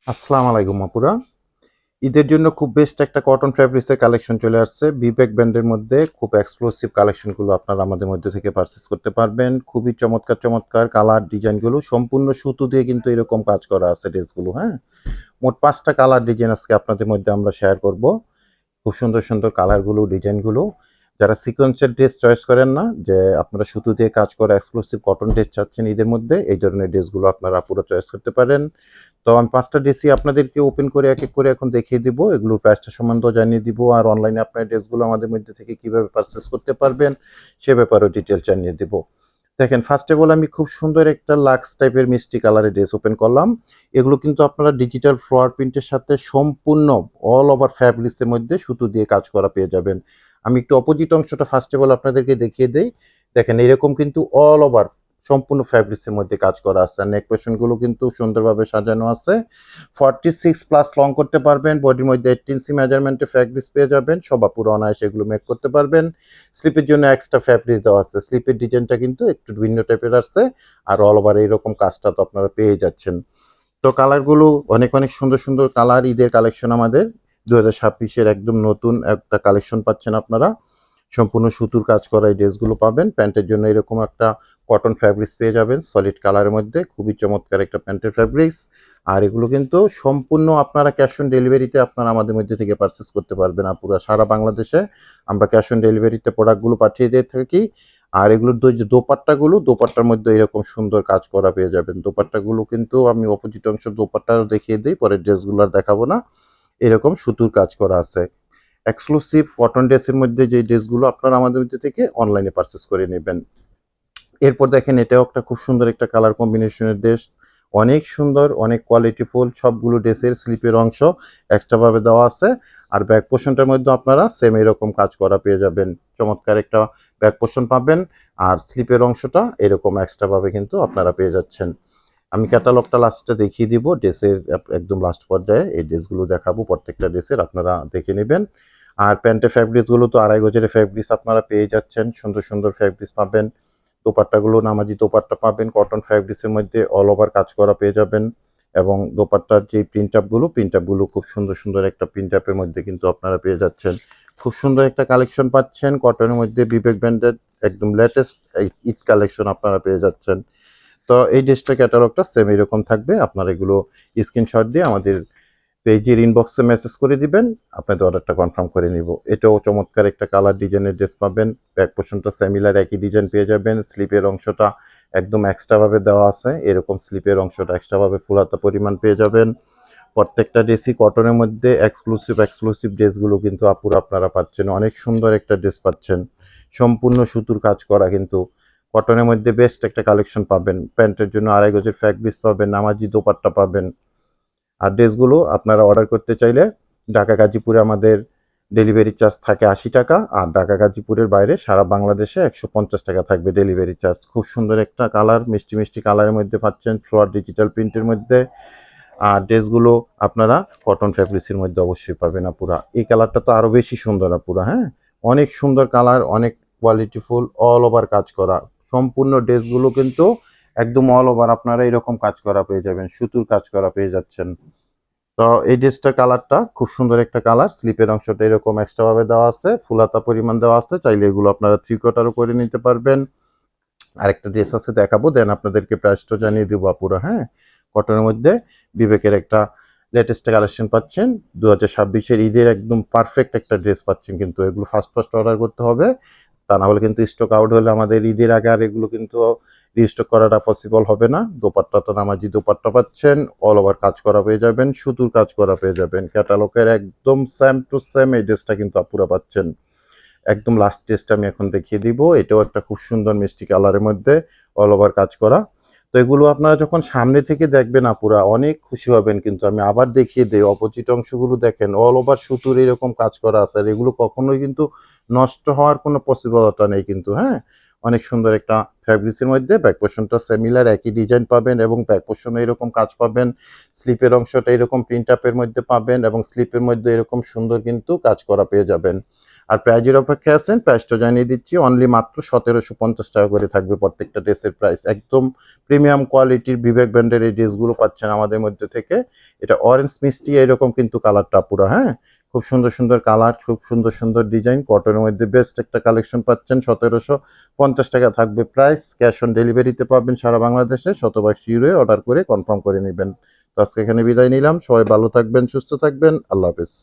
আসসালামু আলাইকুম আপুরা। ঈদের জন্য খুব বেস্ট একটা কটন ফ্যাব্রিক্সের কালেকশন চলে আসছে। বিবেক ব্র্যান্ডের মধ্যে খুব এক্সক্লুসিভ কালেকশনগুলো আপনারা আমাদের মধ্যে থেকে পারচেজ করতে পারবেন। খুবই চমৎকার চমৎকার কালার ডিজাইনগুলো সম্পূর্ণ সুতো দিয়ে কিন্তু এরকম কাজ করা আছে ড্রেসগুলো, হ্যাঁ? মোট ৫ টা কালার ডিজাইন আজকে আপনাদের মধ্যে আমরা শেয়ার করব। খুব সুন্দর সুন্দর কালারগুলো ডিজাইনগুলো। যারা সিকোয়েন্সের ড্রেস চয়েস করেন না, যে আপনারা সুতো দিয়ে কাজ করা এক্সক্লুসিভ কটন ড্রেস চাচ্ছেন ঈদের মধ্যে, এই ধরনের ড্রেসগুলো আপনারা পুরো চয়েস করতে পারেন। তো আমি ৫ টা ড্রেসই আপনাদেরকে ওপেন করে এক এক করে এখন দেখিয়ে দিব। এগুলোর প্রাইসটা সম্বন্ধেও জানিয়ে দিব। আর অনলাইনে আপনার ড্রেসগুলো আমাদের মধ্যে থেকে কিভাবে পারচেজ করতে পারবেন সে ব্যাপারেও ডিটেইলস জানিয়ে দিব। দেখেন, ফার্স্ট অফ অল আমি খুব সুন্দর একটা লাক্স টাইপের মিষ্টি কালারের ড্রেস ওপেন করলাম। এগুলো কিন্তু আপনারা ডিজিটাল ফ্লোয়ার প্রিন্টের সাথে সম্পূর্ণ অল ওভার ফ্যাব্রিক্সের মধ্যে সুতো দিয়ে কাজ করা পেয়ে যাবেন। আমি একটু অপোজিট অংশটা ফার্স্ট অফ অল আপনাদেরকে দেখিয়ে দেই। দেখেন, এরকম কিন্তু অল ওভার সম্পূর্ণ ফ্যাব্রিক্সের মধ্যে কাজ করা আছে। আর নেক পোর্শনগুলো কিন্তু সুন্দরভাবে সাজানো আছে। 46 প্লাস লং করতে পারবেন। বডির মধ্যে 18 সি মেজারমেন্টে ফ্যাব্রিক্স পেয়ে যাবেন। সব পুরো অনায়াসে এগুলো মেক করতে পারবেন। স্লিপের জন্য এক্সট্রা ফ্যাব্রিক দেওয়া আছে। স্লিপের ডিজাইনটা কিন্তু একটু ভিন্ন টাইপের আসছে। আর অল ওভার এইরকম কাজটা তো আপনারা পেয়ে যাচ্ছেন। তো কালারগুলো অনেক অনেক সুন্দর সুন্দর কালার, ঈদের কালেকশন আমাদের 2026-এর একদম নতুন একটা কালেকশন পাচ্ছেন আপনারা। সম্পূর্ণ সুতোর কাজ করা এই ড্রেসগুলো পাবেন। প্যান্টের জন্য এরকম একটা কটন ফ্যাব্রিক্স পেয়ে যাবেন সলিড কালারের মধ্যে। খুবই চমৎকার একটা প্যান্টের ফ্যাব্রিক্স। আর এগুলো কিন্তু সম্পূর্ণ আপনারা ক্যাশ অন ডেলিভারিতে আপনারা আমাদের মধ্যে থেকে পারচেস করতে পারবেন। আর পুরো সারা বাংলাদেশে আমরা ক্যাশ অন ডেলিভারিতে প্রোডাক্টগুলো পাঠিয়ে দিয়ে থাকি। আর এগুলোর যে দোপাট্টার মধ্যে এরকম সুন্দর কাজ করা পেয়ে যাবেন। দোপাট্টাগুলো কিন্তু আমি অপোজিট অংশ দোপাট্টাও দেখিয়ে দিই, পরের ড্রেসগুলো আর দেখাবো না। এরকম সুতোর কাজ করা আছে। এক্সক্লুসিভ কটন ড্রেসের মধ্যে যে ড্রেসগুলো আপনারা আমাদের মধ্যে থেকে অনলাইনে পারচেস করে নেবেন। এরপর দেখেন, এটাও একটা খুব সুন্দর একটা কালার কম্বিনেশনের ড্রেস। অনেক সুন্দর, অনেক কোয়ালিটিফুল। সবগুলো ড্রেসের স্লিপের অংশ এক্সট্রাভাবে দেওয়া আছে। আর ব্যাক পোর্শনটার মধ্যে আপনারা সেম এরকম কাজ করা পেয়ে যাবেন। চমৎকার একটা ব্যাক পোর্শন পাবেন। আর স্লিপের অংশটা এরকম এক্সট্রাভাবে কিন্তু আপনারা পেয়ে যাচ্ছেন। আমি ক্যাটালগটা লাস্টে দেখিয়ে দিব ড্রেসের একদম লাস্ট পর্যায়ে এই ড্রেসগুলো দেখাবো। প্রত্যেকটা ড্রেসের আপনারা দেখে নেবেন। আর প্যান্টের ফ্যাব্রিক্সগুলো তো 2.5 গজের ফ্যাব্রিক্স আপনারা পেয়ে যাচ্ছেন। সুন্দর সুন্দর ফ্যাব্রিক্স পাবেন। দোপাট্টাগুলো নামাজি দোপাট্টা পাবেন। কটন ফ্যাব্রিক্সের মধ্যে অল ওভার কাজ করা পেয়ে যাবেন। এবং দোপাট্টার যে প্রিন্ট আপগুলো খুব সুন্দর সুন্দর একটা প্রিন্ট আপের মধ্যে কিন্তু আপনারা পেয়ে যাচ্ছেন। খুব সুন্দর একটা কালেকশন পাচ্ছেন কটনের মধ্যে। বিবেক ব্র্যান্ডের একদম লেটেস্ট ঈদ কালেকশন আপনারা পেয়ে যাচ্ছেন। তো এই ড্রেসটার ক্যাটালগটা সেম এরকম থাকবে। আপনারা এগুলো স্ক্রিনশট দিয়ে আমাদের পেজের ইনবক্সে মেসেজ করে দিবেন। আপনাদের অর্ডারটা কনফার্ম করে নিব। এটাও চমৎকার একটা কালার ডিজাইনের ড্রেস পাবেন। ব্যাক পোর্শনটা সিমিলার একই ডিজাইন পেয়ে যাবেন। স্লিপের অংশটা একদম এক্সট্রাভাবে দেওয়া আছে। এরকম স্লিপের অংশটা এক্সট্রাভাবে ফুল হাতা পরিমাণ পেয়ে যাবেন। প্রত্যেকটা ড্রেসই কটনের মধ্যে এক্সক্লুসিভ ড্রেসগুলো কিন্তু আপুরা আপনারা পাচ্ছেন। অনেক সুন্দর একটা ড্রেস পাচ্ছেন। সম্পূর্ণ সুতোর কাজ করা কিন্তু কটনের মধ্যে বেস্ট একটা কালেকশন পাবেন। প্যান্টের জন্য 2.5 গজের ফ্যাব্রিক্স পাবেন, নামাজি দোপাট্টা পাবেন। আর ড্রেসগুলো আপনারা অর্ডার করতে চাইলে ঢাকা গাজীপুরে আমাদের ডেলিভারি চার্জ থাকে 80 টাকা। আর ঢাকা গাজীপুরের বাইরে সারা বাংলাদেশে 150 টাকা থাকবে ডেলিভারি চার্জ। খুব সুন্দর একটা কালার, মিষ্টি মিষ্টি কালারের মধ্যে পাচ্ছেন, ফ্লোয়ার ডিজিটাল প্রিন্টের মধ্যে। আর ড্রেসগুলো আপনারা কটন ফ্যাব্রিক্সের মধ্যে অবশ্যই পাবেন আপুরা। এই কালারটা তো আরও বেশি সুন্দর আপুরা, হ্যাঁ? অনেক সুন্দর কালার, অনেক কোয়ালিটিফুল, অল ওভার কাজ করা। সম্পূর্ণ ড্রেসগুলো কিন্তু একদম অল ওভার আপনারা এরকম কাজ করা পেয়ে যাবেন। সুতোর কাজ করা পেয়ে যাচ্ছেন। তো এই ড্রেসটার কালারটা খুব সুন্দর একটা কালার। স্লিপের অংশটা এরকম এক্সট্রা ভাবে দেওয়া আছে, ফুলাতা পরিমাণ দেওয়া আছে। চাইলে এগুলো আপনারা 3/4 করে নিতে পারবেন। আরেকটা ড্রেস আছে দেখাবো, দেন আপনাদেরকে প্রাইসটা জানিয়ে দিব আপুরা, হ্যাঁ? কটনের মধ্যে বিবেকের একটা লেটেস্ট কালেকশন পাচ্ছেন। 2026-এর ঈদের একদম পারফেক্ট একটা ড্রেস পাচ্ছেন। কিন্তু এগুলো ফার্স্ট অর্ডার করতে হবে। তা না হলে কিন্তু স্টক আউট হলে আমাদের ঈদের আগে আর এগুলো কিন্তু রিস্টক করাটা পসিবল হবে না। দোপাট্টা তো নামাজি দোপাট্টা পাচ্ছেন। অল ওভার কাজ করা পেয়ে যাবেন, সুতুর কাজ করা পেয়ে যাবেন। ক্যাটালগের একদম সেম টু সেম এই ড্রেসটা কিন্তু আপুরা পাচ্ছেন। একদম লাস্ট ড্রেসটা আমি এখন দেখিয়ে দিব। এটাও একটা খুব সুন্দর মিষ্টি কালারের মধ্যে অল ওভার কাজ করা। তো এগুলো আপনারা যখন সামনে থেকে দেখবেন আপুরা অনেক খুশি হবেন। কিন্তু আমি আবার দেখিয়ে দেই, অপোজিট অংশগুলো দেখেন অল ওভার সুতুর এরকম কাজ করা আছে। আর এগুলো কখনোই কিন্তু নষ্ট হওয়ার কোনো পসিবলতা নেই কিন্তু, হ্যাঁ? অনেক সুন্দর একটা ফ্যাব্রিক্সের মধ্যে ব্যাক পোর্শনটা সিমিলার একই ডিজাইন পাবেন এবং ব্যাক পোর্শনে এরকম কাজ পাবেন। স্লিপের অংশটা এরকম প্রিন্ট আপের মধ্যে পাবেন এবং স্লিপের মধ্যে এরকম সুন্দর কিন্তু কাজ করা পেয়ে যাবেন। আর প্রাইজের অপেক্ষায় আছেন, প্রাইসটা জানিয়ে দিচ্ছি, অনলি মাত্র 1750 টাকা করে থাকবে প্রত্যেকটা ড্রেসের প্রাইস। একদম প্রিমিয়াম কোয়ালিটির বিবেক ব্র্যান্ডের এই ড্রেসগুলো পাচ্ছেন আমাদের মধ্যে থেকে। এটা অরেঞ্জ মিষ্টি এরকম কিন্তু কালারটা পুরো, হ্যাঁ, খুব সুন্দর সুন্দর কালার, খুব সুন্দর সুন্দর ডিজাইন, কটনের মধ্যে বেস্ট একটা কালেকশন পাচ্ছেন। 1750 টাকা থাকবে প্রাইস। ক্যাশ অন ডেলিভারিতে পাবেন সারা বাংলাদেশে, শতভাগ শিওর হয়ে অর্ডার করে কনফার্ম করে নেবেন। তো আজকে এখানে বিদায় নিলাম, সবাই ভালো থাকবেন, সুস্থ থাকবেন, আল্লাহ হাফেজ।